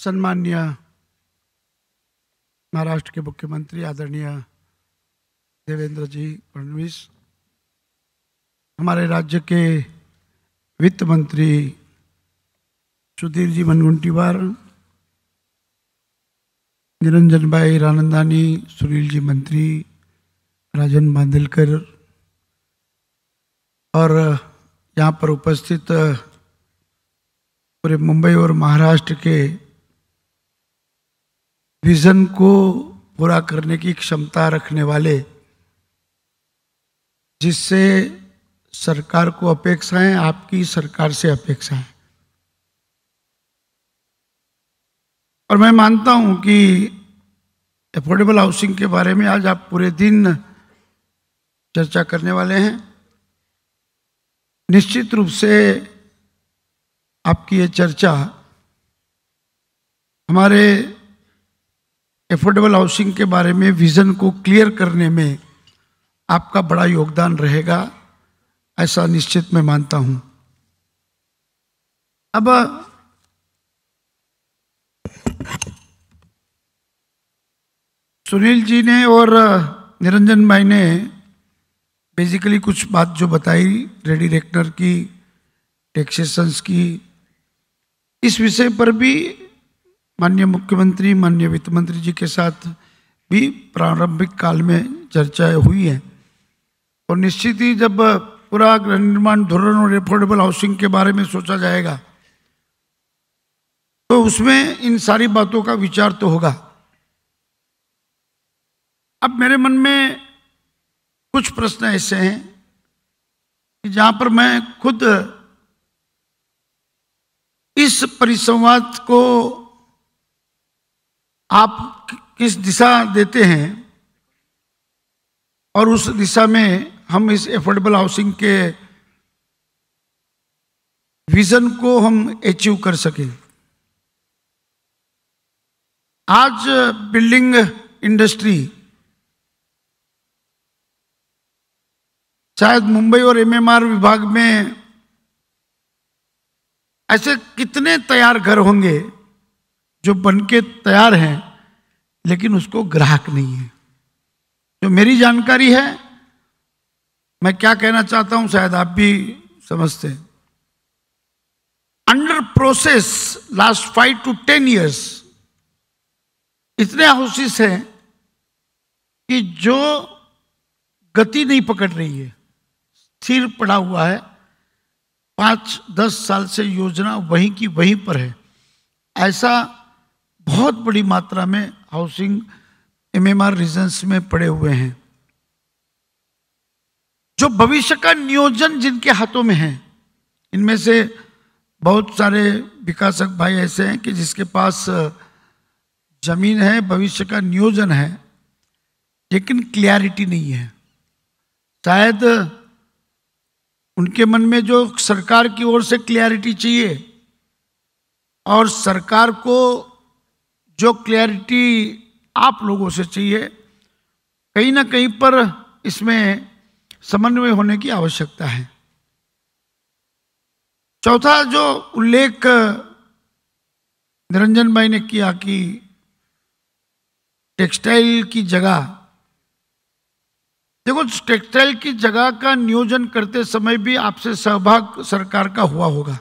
सम्माननीय महाराष्ट्र के मुख्यमंत्री आदरणीय देवेंद्र जी फडणवीस, हमारे राज्य के वित्त मंत्री सुधीर जी मुनगंटीवार, निरंजन भाई रानंदानी, सुनील जी मंत्री, राजन बांदेलकर और यहाँ पर उपस्थित पूरे मुंबई और महाराष्ट्र के विजन को पूरा करने की क्षमता रखने वाले, जिससे सरकार को अपेक्षाएं, आपकी सरकार से अपेक्षाएं। और मैं मानता हूं कि अफोर्डेबल हाउसिंग के बारे में आज आप पूरे दिन चर्चा करने वाले हैं। निश्चित रूप से आपकी ये चर्चा हमारे अफोर्डेबल हाउसिंग के बारे में विजन को क्लियर करने में आपका बड़ा योगदान रहेगा, ऐसा निश्चित मैं मानता हूं। अब सुनील जी ने और निरंजन भाई ने बेसिकली कुछ बात जो बताई रेडी रेक्टर की, टैक्सेशंस की, इस विषय पर भी माननीय मुख्यमंत्री, माननीय वित्त मंत्री जी के साथ भी प्रारंभिक काल में चर्चाएं हुई हैं। और निश्चित ही जब पूरा गृह निर्माण धोरण और अफोर्डेबल हाउसिंग के बारे में सोचा जाएगा तो उसमें इन सारी बातों का विचार तो होगा। अब मेरे मन में कुछ प्रश्न ऐसे हैं कि जहां पर मैं खुद इस परिसंवाद को आप किस दिशा देते हैं और उस दिशा में हम इस अफोर्डेबल हाउसिंग के विजन को हम अचीव कर सकें। आज बिल्डिंग इंडस्ट्री शायद मुंबई और एमएमआर विभाग में ऐसे कितने तैयार घर होंगे जो बनके तैयार हैं लेकिन उसको ग्राहक नहीं है। जो मेरी जानकारी है, मैं क्या कहना चाहता हूं शायद आप भी समझते हैं। Under process last 5 to 10 years इतने हाउसेस हैं कि जो गति नहीं पकड़ रही है, स्थिर पड़ा हुआ है। 5-10 साल से योजना वहीं की वहीं पर है। ऐसा बहुत बड़ी मात्रा में हाउसिंग एमएमआर रीजन्स में पड़े हुए हैं। जो भविष्य का नियोजन जिनके हाथों में है, इनमें से बहुत सारे विकासक भाई ऐसे हैं कि जिसके पास जमीन है, भविष्य का नियोजन है, लेकिन क्लैरिटी नहीं है। शायद उनके मन में जो सरकार की ओर से क्लैरिटी चाहिए और सरकार को जो क्लैरिटी आप लोगों से चाहिए, कहीं ना कहीं पर इसमें समन्वय होने की आवश्यकता है। चौथा जो उल्लेख निरंजन भाई ने किया कि टेक्सटाइल की जगह, देखो टेक्सटाइल की जगह का नियोजन करते समय भी आपसे सहभाग सरकार का हुआ होगा।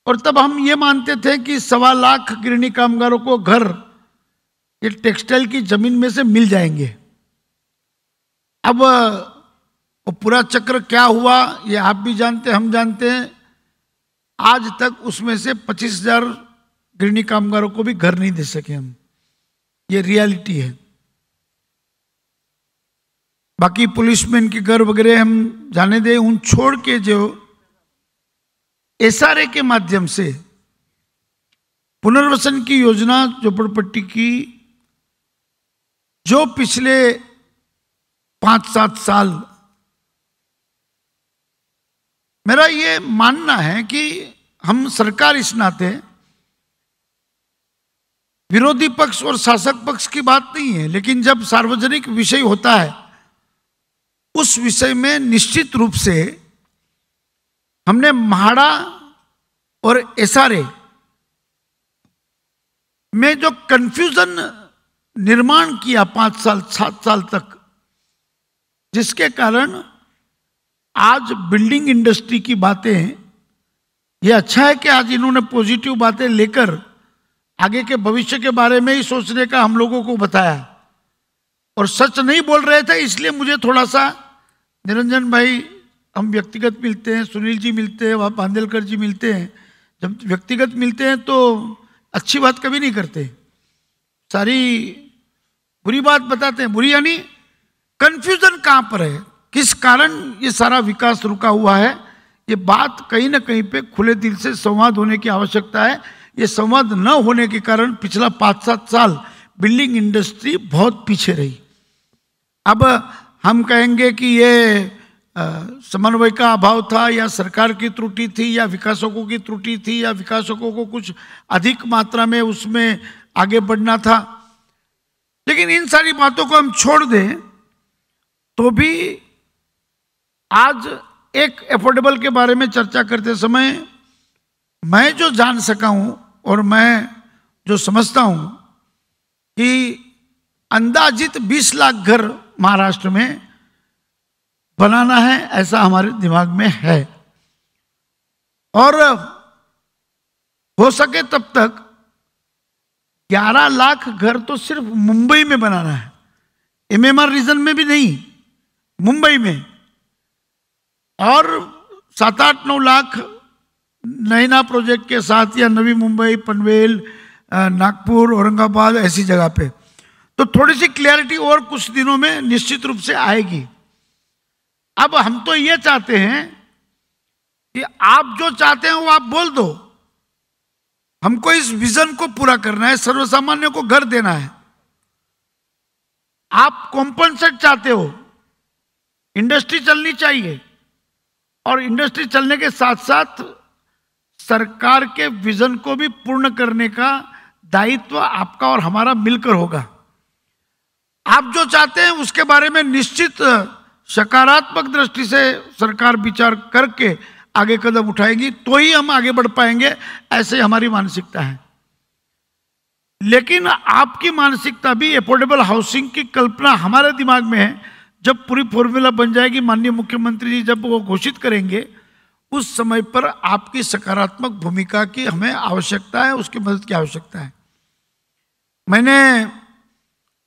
और तब हम ये मानते थे कि 1.25 लाख गृहिणी कामगारों को घर ये टेक्सटाइल की जमीन में से मिल जाएंगे। अब वो पूरा चक्र क्या हुआ ये आप भी जानते हैं, हम जानते हैं। आज तक उसमें से 25,000 गृहिणी कामगारों को भी घर नहीं दे सके हम। ये रियलिटी है। बाकी पुलिसमैन के घर वगैरह हम जाने दें, उन छोड़ के जो एसआरए के माध्यम से पुनर्वसन की योजना झोपड़पट्टी की, जो पिछले 5-7 साल, मेरा ये मानना है कि हम सरकार इस नाते, विरोधी पक्ष और शासक पक्ष की बात नहीं है, लेकिन जब सार्वजनिक विषय होता है उस विषय में निश्चित रूप से हमने म्हाडा और एसआरए में जो कंफ्यूजन निर्माण किया 5 साल 7 साल तक, जिसके कारण आज बिल्डिंग इंडस्ट्री की बातें, ये अच्छा है कि आज इन्होंने पॉजिटिव बातें लेकर आगे के भविष्य के बारे में ही सोचने का हम लोगों को बताया, और सच नहीं बोल रहे थे। इसलिए मुझे थोड़ा सा, निरंजन भाई हम व्यक्तिगत मिलते हैं, सुनील जी मिलते हैं, वहाँ पांदेलकर जी मिलते हैं, जब व्यक्तिगत मिलते हैं तो अच्छी बात कभी नहीं करते, सारी बुरी बात बताते हैं। बुरी यानी कंफ्यूजन कहाँ पर है, किस कारण ये सारा विकास रुका हुआ है, ये बात कहीं ना कहीं पे खुले दिल से संवाद होने की आवश्यकता है। ये संवाद न होने के कारण पिछला 5-7 साल बिल्डिंग इंडस्ट्री बहुत पीछे रही। अब हम कहेंगे कि ये समन्वय का अभाव था, या सरकार की त्रुटि थी, या विकासकों की त्रुटि थी, या विकासकों को कुछ अधिक मात्रा में उसमें आगे बढ़ना था। लेकिन इन सारी बातों को हम छोड़ दें तो भी आज एक अफोर्डेबल के बारे में चर्चा करते समय मैं जो जान सका हूं और मैं जो समझता हूं कि अंदाजित 20 लाख घर महाराष्ट्र में बनाना है, ऐसा हमारे दिमाग में है। और हो सके तब तक 11 लाख घर तो सिर्फ मुंबई में बनाना है, एमएमआर रीजन में भी नहीं, मुंबई में। और 7-8-9 लाख नैना प्रोजेक्ट के साथ, या नवी मुंबई, पनवेल, नागपुर, औरंगाबाद, ऐसी जगह पे। तो थोड़ी सी क्लैरिटी और कुछ दिनों में निश्चित रूप से आएगी। अब हम तो ये चाहते हैं कि आप जो चाहते हैं वो आप बोल दो, हमको इस विजन को पूरा करना है, सर्वसामान्य को घर देना है। आप कॉम्पनसेट चाहते हो, इंडस्ट्री चलनी चाहिए, और इंडस्ट्री चलने के साथ साथ सरकार के विजन को भी पूर्ण करने का दायित्व आपका और हमारा मिलकर होगा। आप जो चाहते हैं उसके बारे में निश्चित सकारात्मक दृष्टि से सरकार विचार करके आगे कदम उठाएगी, तो ही हम आगे बढ़ पाएंगे, ऐसे हमारी मानसिकता है। लेकिन आपकी मानसिकता भी अफोर्डेबल हाउसिंग की कल्पना हमारे दिमाग में है। जब पूरी फॉर्मूला बन जाएगी, माननीय मुख्यमंत्री जी जब वो घोषित करेंगे, उस समय पर आपकी सकारात्मक भूमिका की हमें आवश्यकता है, उसकी मदद की आवश्यकता है। मैंने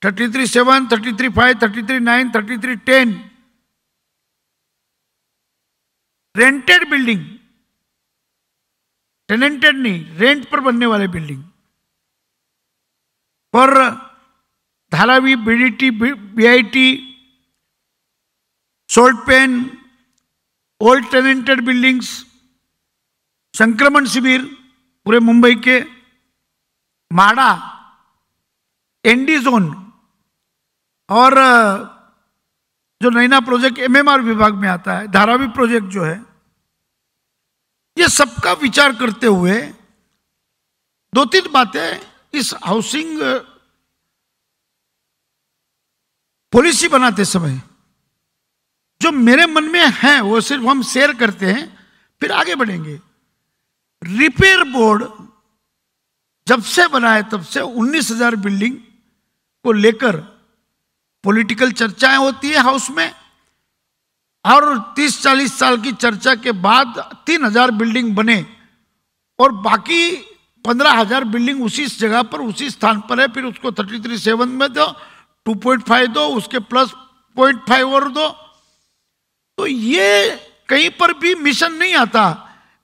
33(7), 33(5), 33(9), 33(10) रेंटेड बिल्डिंग, टेनेंटेड नहीं, रेंट पर बनने वाले बिल्डिंग पर Dharavi, BDT, BIT, salt pan, old tenanted buildings, संक्रमण शिविर पूरे मुंबई के, माड़ा, एनडी जोन, और जो नैना प्रोजेक्ट एमएमआर विभाग में आता है, धारावी प्रोजेक्ट जो है, ये सबका विचार करते हुए 2-3 बातें इस हाउसिंग पॉलिसी बनाते समय जो मेरे मन में है वो सिर्फ हम शेयर करते हैं, फिर आगे बढ़ेंगे। रिपेयर बोर्ड जब से बना है तब से 19,000 बिल्डिंग को लेकर पॉलिटिकल चर्चाएं होती है हाउस में, और 30-40 साल की चर्चा के बाद 3,000 बिल्डिंग बने, और बाकी 15,000 बिल्डिंग उसी जगह पर, उसी स्थान पर है। फिर उसको 33(7) में दो, 2.5 दो, उसके प्लस 0.5 और दो। तो ये कहीं पर भी मिशन नहीं आता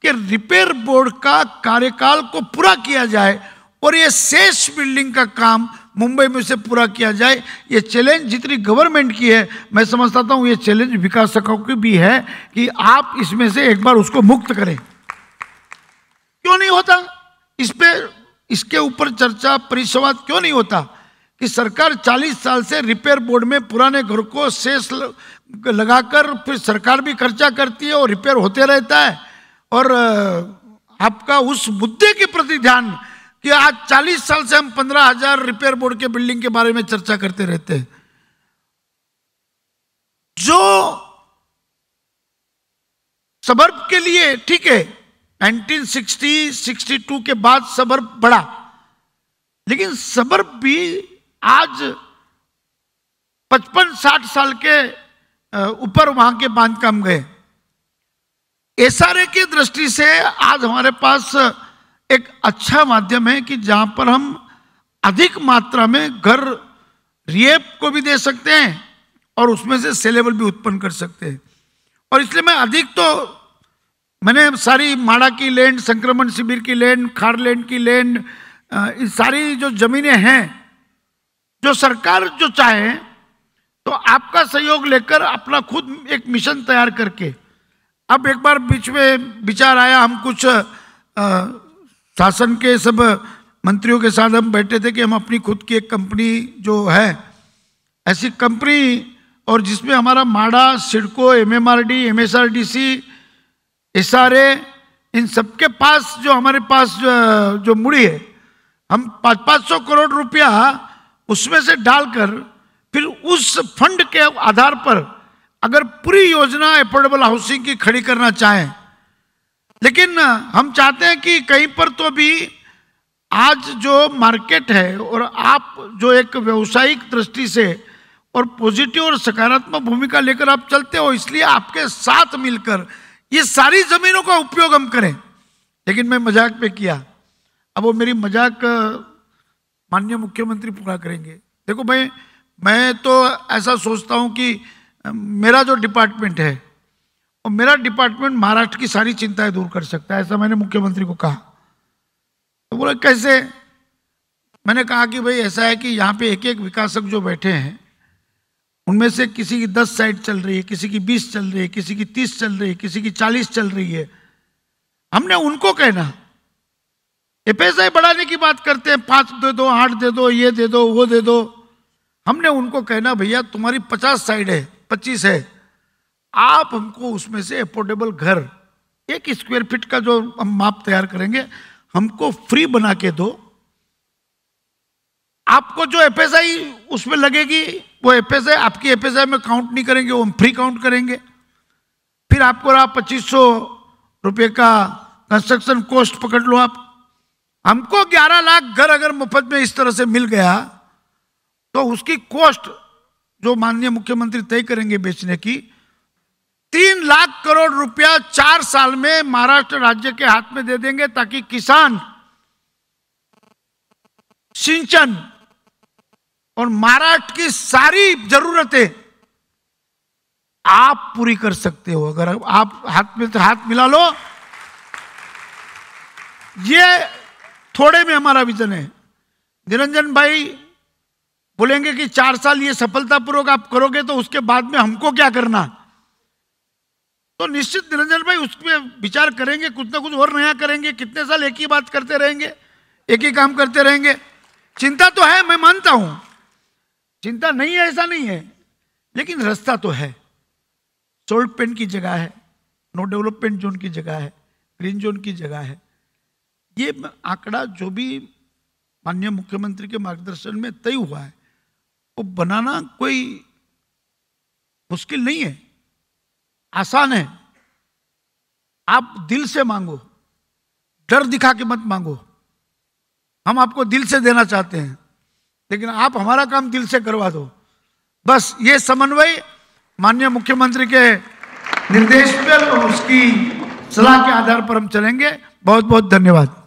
कि रिपेयर बोर्ड का कार्यकाल को पूरा किया जाए और ये शेष बिल्डिंग का काम मुंबई में से पूरा किया जाए। ये चैलेंज जितनी गवर्नमेंट की है, मैं समझता हूं ये चैलेंज विकासकों की भी है कि आप इसमें से एक बार उसको मुक्त करें। क्यों नहीं होता इस पे, इसके ऊपर चर्चा, परिसंवाद क्यों नहीं होता कि सरकार 40 साल से रिपेयर बोर्ड में पुराने घर को शेष लगाकर फिर सरकार भी खर्चा करती है और रिपेयर होते रहता है, और आपका उस मुद्दे के प्रति ध्यान कि आज 40 साल से हम 15,000 रिपेयर बोर्ड के बिल्डिंग के बारे में चर्चा करते रहते हैं। जो सबर्ब के लिए ठीक है, 1960-62 के बाद सबर्ब बढ़ा, लेकिन सबर भी आज 55-60 साल के ऊपर वहां के बांधकाम गए। एसआरए की दृष्टि से आज हमारे पास एक अच्छा माध्यम है कि जहां पर हम अधिक मात्रा में घर रिएप को भी दे सकते हैं और उसमें से सेलेबल भी उत्पन्न कर सकते हैं। और इसलिए मैं अधिक तो मैंने सारी माड़ा की लैंड, संक्रमण शिविर की लैंड, खार लैंड की लैंड, इस सारी जो जमीनें हैं, जो सरकार जो चाहे तो आपका सहयोग लेकर अपना खुद एक मिशन तैयार करके, अब एक बार बीच में विचार आया, हम कुछ शासन के सब मंत्रियों के साथ हम बैठे थे कि हम अपनी खुद की एक कंपनी जो है, ऐसी कंपनी, और जिसमें हमारा माड़ा, सिडको, एमएमआरडी, एमएसआरडीसी, एसआरए, इन सबके पास जो हमारे पास जो मुड़ी है, हम 500-500 करोड़ रुपया उसमें से डालकर फिर उस फंड के आधार पर अगर पूरी योजना एफोर्डेबल हाउसिंग की खड़ी करना चाहें। लेकिन हम चाहते हैं कि कहीं पर तो भी आज जो मार्केट है और आप जो एक व्यवसायिक दृष्टि से और पॉजिटिव और सकारात्मक भूमिका लेकर आप चलते हो, इसलिए आपके साथ मिलकर ये सारी जमीनों का उपयोग हम करें। लेकिन मैं मजाक पे किया, अब वो मेरी मजाक माननीय मुख्यमंत्री पूरा करेंगे। देखो भाई, मैं तो ऐसा सोचता हूं कि मेरा जो डिपार्टमेंट है और मेरा डिपार्टमेंट महाराष्ट्र की सारी चिंताएं दूर कर सकता है, ऐसा मैंने मुख्यमंत्री को कहा। तो बोला कैसे? मैंने कहा कि भाई ऐसा है कि यहाँ पे एक एक विकासक जो बैठे हैं उनमें से किसी की 10 साइट चल रही है, किसी की 20 चल रही है, किसी की 30 चल रही है, किसी की 40 चल रही है। हमने उनको कहना, एफएसआई बढ़ाने की बात करते हैं, 5 दे दो, 8 दे दो, ये दे दो, वो दे दो। हमने उनको कहना भैया तुम्हारी 50 साइड है, 25 है, आप हमको उसमें से अफोर्डेबल घर 1 स्क्वायर फीट का जो हम माप तैयार करेंगे हमको फ्री बना के दो। आपको जो एफएसआई उसमें लगेगी वो एफएसआई आपकी एफएसआई में काउंट नहीं करेंगे, वो हम फ्री काउंट करेंगे। फिर आपको रहा 2500 रुपये का कंस्ट्रक्शन कॉस्ट पकड़ लो आप। हमको 11 लाख घर अगर मुफ्त में इस तरह से मिल गया तो उसकी कॉस्ट जो माननीय मुख्यमंत्री तय करेंगे बेचने की, 3 लाख करोड़ रुपया 4 साल में महाराष्ट्र राज्य के हाथ में दे देंगे, ताकि किसान सिंचन और महाराष्ट्र की सारी जरूरतें आप पूरी कर सकते हो। अगर आप हाथ में हाथ मिला लो, ये थोड़े में हमारा विजन है। निरंजन भाई बोलेंगे कि 4 साल ये सफलतापूर्वक आप करोगे तो उसके बाद में हमको क्या करना, तो निश्चित निरंजन भाई उसमें विचार करेंगे, कुछ ना कुछ और नया करेंगे। कितने साल एक ही बात करते रहेंगे, एक ही काम करते रहेंगे? चिंता तो है, मैं मानता हूं, चिंता नहीं है ऐसा नहीं है, लेकिन रास्ता तो है। सोल्ट पेन की जगह है, नो डेवलपमेंट जोन की जगह है, ग्रीन जोन की जगह है। ये आंकड़ा जो भी माननीय मुख्यमंत्री के मार्गदर्शन में तय हुआ है वो बनाना कोई मुश्किल नहीं है, आसान है। आप दिल से मांगो, डर दिखा के मत मांगो। हम आपको दिल से देना चाहते हैं, लेकिन आप हमारा काम दिल से करवा दो। बस ये समन्वय माननीय मुख्यमंत्री के निर्देश पर और उसकी सलाह के आधार पर हम चलेंगे। बहुत बहुत धन्यवाद।